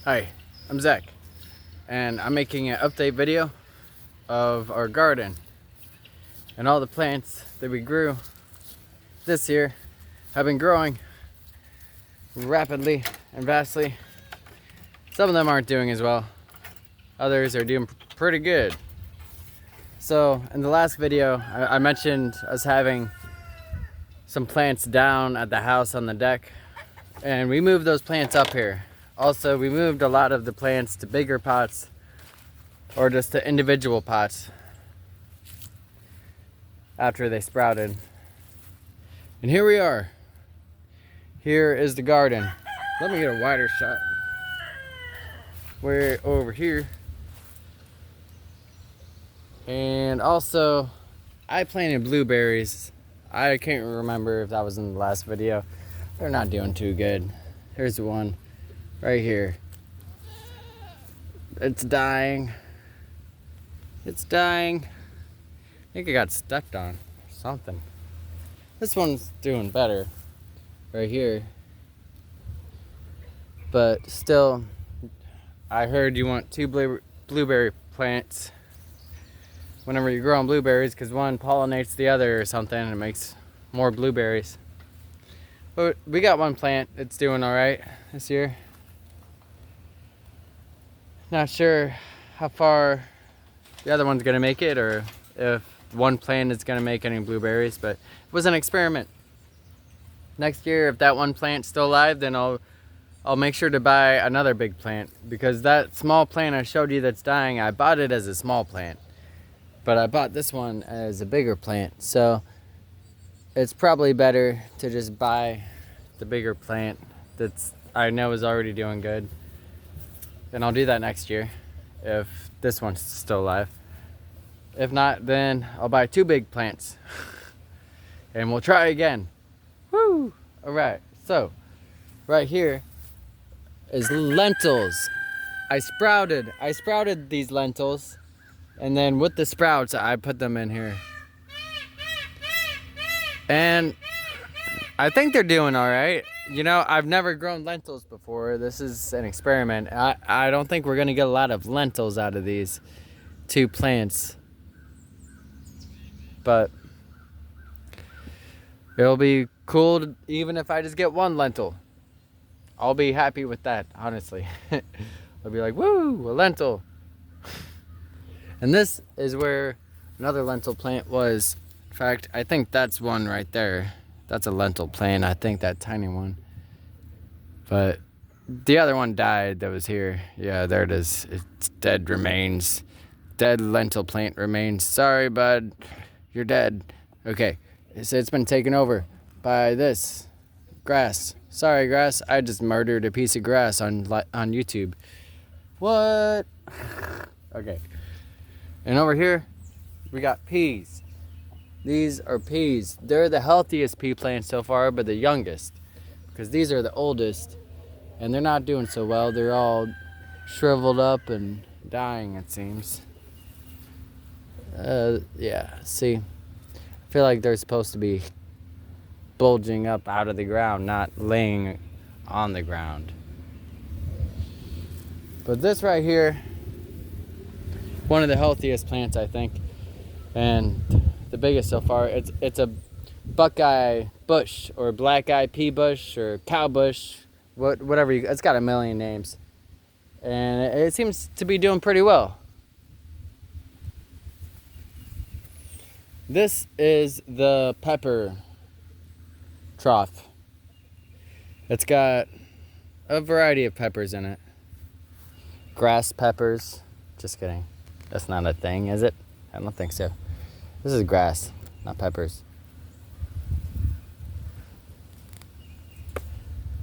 Hi, I'm Zach, and I'm making an update video of our garden and all the plants that we grew this year have been growing rapidly and vastly. Some of them aren't doing as well. Others are doing pretty good. So in the last video, I mentioned us having some plants down at the house on the deck, and we moved those plants up here. Also, we moved a lot of the plants to bigger pots or just to individual pots after they sprouted. And here we are. Here is the garden. Let me get a wider shot. We're over here. And also, I planted blueberries. I can't remember if that was in the last video. They're not doing too good. Here's one right here. It's dying. It's dying. I think it got stepped on or something. This one's doing better right here. But still, I heard you want two blueberry plants whenever you're growing blueberries, because one pollinates the other or something and it makes more blueberries. But we got one plant. It's doing all right this year. Not sure how far the other one's gonna make it, or if one plant is gonna make any blueberries, but it was an experiment. Next year, if that one plant's still alive, then I'll make sure to buy another big plant, because that small plant I showed you that's dying, I bought it as a small plant, but I bought this one as a bigger plant. So it's probably better to just buy the bigger plant that's I know is already doing good. And I'll do that next year if this one's still alive. If not, then I'll buy two big plants and we'll try again. Woo! All right, so right here is lentils. I sprouted these lentils, and then with the sprouts, I put them in here. And I think they're doing all right. You know, I've never grown lentils before. This is an experiment. I don't think we're gonna get a lot of lentils out of these two plants, but it'll be cool even if I just get one lentil. I'll be happy with that, honestly. I'll be like, woo, a lentil. And this is where another lentil plant was. In fact, I think that's one right there. That's a lentil plant, I think, that tiny one. But the other one died that was here. Yeah, there it is. It's dead remains. Dead lentil plant remains. Sorry, bud. You're dead. Okay. It's been taken over by this grass. Sorry, grass. I just murdered a piece of grass on YouTube. What? Okay. And over here, we got peas. These are peas. They're the healthiest pea plants so far, but the youngest, because these are the oldest, and they're not doing so well. They're all shriveled up and dying, it seems. Yeah, see, I feel like they're supposed to be bulging up out of the ground, not laying on the ground. But this right here, one of the healthiest plants, I think, and the biggest so far. It's a buckeye bush, or black eye pea bush, or cow bush, whatever it's got a million names, and it seems to be doing pretty well. This is the pepper trough. It's got a variety of peppers in it. Grass peppers. Just kidding. That's not a thing, is it? I don't think so. This is grass, not peppers.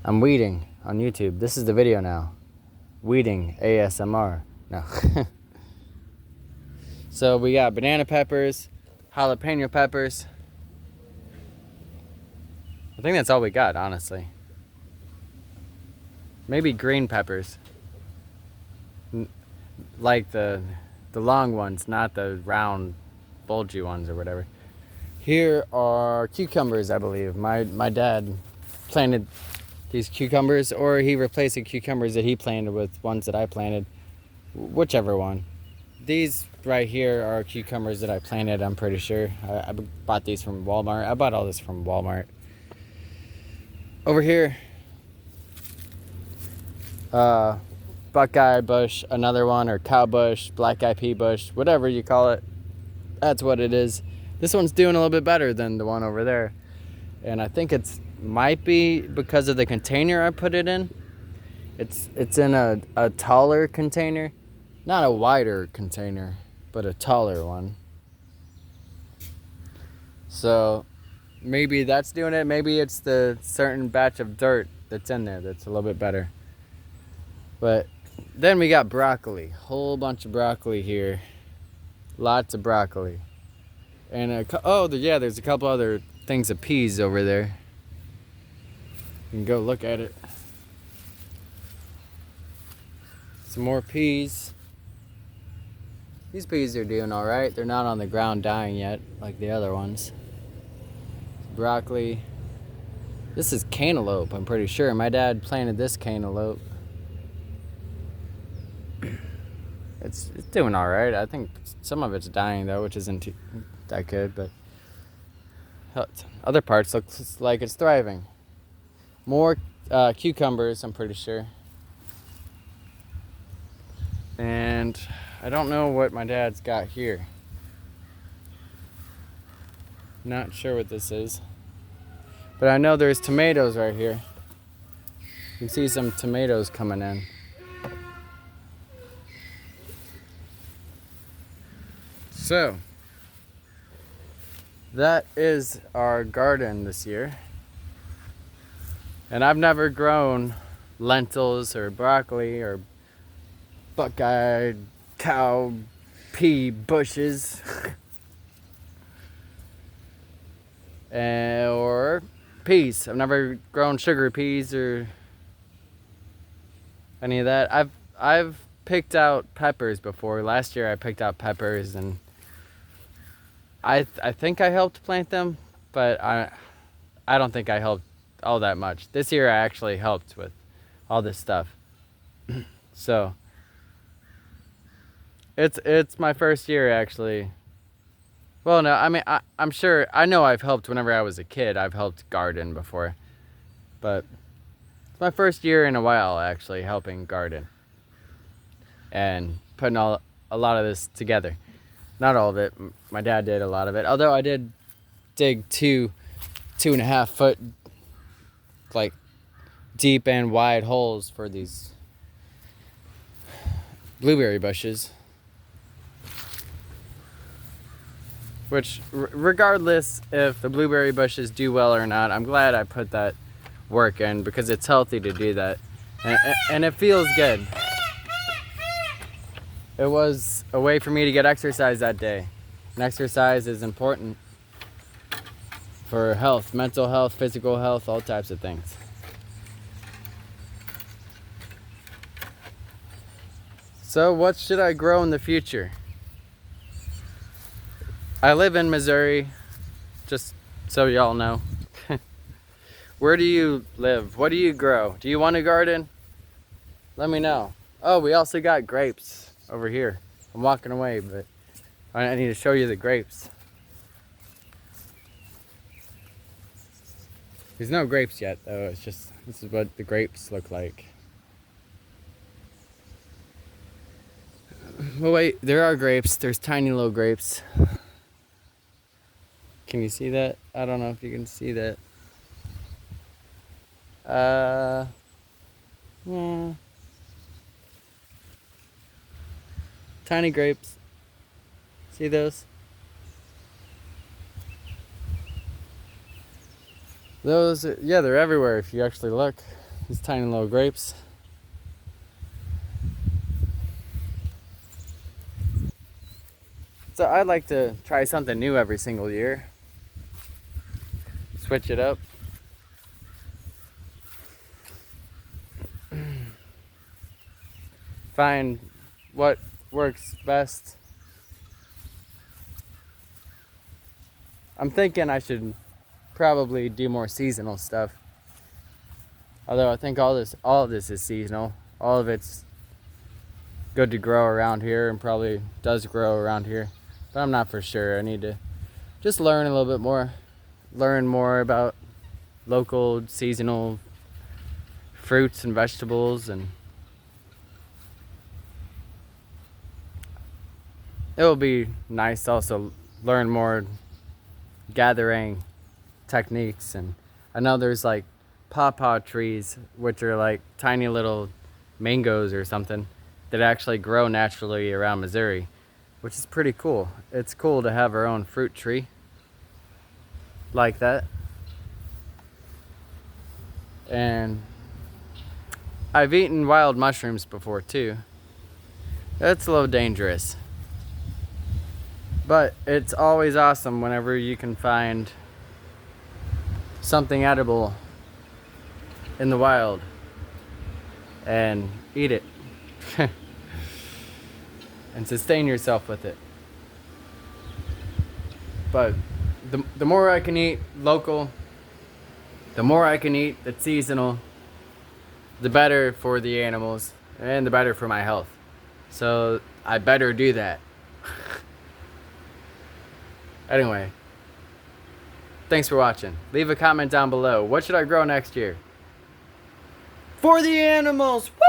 I'm weeding on YouTube. This is the video now. Weeding ASMR. No. So we got banana peppers, jalapeno peppers. I think that's all we got, honestly. Maybe green peppers. Like the long ones, not the round bulgy ones or whatever. Here are cucumbers, I believe. My dad planted these cucumbers, or he replaced the cucumbers that he planted with ones that I planted, whichever one. These right here are cucumbers that I planted, I'm pretty sure. I bought these from Walmart. I bought all this from Walmart. Over here, Buckeye bush, another one, or cow bush, black eyed pea bush, whatever you call it. That's what it is. This one's doing a little bit better than the one over there. And I think it's might be because of the container I put it in. It's in a taller container. Not a wider container, but a taller one. So maybe that's doing it. Maybe it's the certain batch of dirt that's in there that's a little bit better. But then we got broccoli. Whole bunch of broccoli here. Lots of broccoli. And there's a couple other things of peas over there. You can go look at it. Some more peas. These peas are doing all right. They're not on the ground dying yet like the other ones. Broccoli. This is cantaloupe, I'm pretty sure. My dad planted this cantaloupe. It's doing all right. I think some of it's dying though, which isn't that good, but other parts looks like it's thriving. More cucumbers, I'm pretty sure. And I don't know what my dad's got here. Not sure what this is. But I know there's tomatoes right here. You can see some tomatoes coming in. So, that is our garden this year. And I've never grown lentils or broccoli or buckeye cow pea bushes or peas. I've never grown sugar peas or any of that. I've picked out peppers before. Last year I picked out peppers, and I think I helped plant them, but I don't think I helped all that much. This year I actually helped with all this stuff. So it's my first year actually. Well, no, I mean I'm sure I know I've helped whenever I was a kid. I've helped garden before, but it's my first year in a while actually helping garden and putting a lot of this together. Not all of it. My dad did a lot of it. Although I did dig 2.5 foot like deep and wide holes for these blueberry bushes. Which, regardless if the blueberry bushes do well or not, I'm glad I put that work in because it's healthy to do that. And it feels good. It was a way for me to get exercise that day. And exercise is important for health, mental health, physical health, all types of things. So what should I grow in the future? I live in Missouri, just so y'all know. Where do you live? What do you grow? Do you want a garden? Let me know. Oh, we also got grapes over here. I'm walking away, but I need to show you the grapes. There's no grapes yet, though. It's just, this is what the grapes look like. Well, wait, there are grapes. There's tiny little grapes. Can you see that? I don't know if you can see that. Yeah. Tiny grapes. See those? Those, yeah, they're everywhere if you actually look. These tiny little grapes. So I'd like to try something new every single year. Switch it up. Find what works best. I'm thinking I should probably do more seasonal stuff. Although I think all of this is seasonal. All of it's good to grow around here and probably does grow around here. But I'm not for sure. I need to just learn a little bit more. Learn more about local seasonal fruits and vegetables, and it will be nice to also learn more gathering techniques. And I know there's like pawpaw trees, which are like tiny little mangoes or something, that actually grow naturally around Missouri, which is pretty cool. It's cool to have our own fruit tree like that. And I've eaten wild mushrooms before too. That's a little dangerous. But it's always awesome whenever you can find something edible in the wild and eat it and sustain yourself with it. But the more I can eat local, the more I can eat that's seasonal, the better for the animals and the better for my health. So I better do that. Anyway, thanks for watching. Leave a comment down below. What should I grow next year? For the animals! Woo!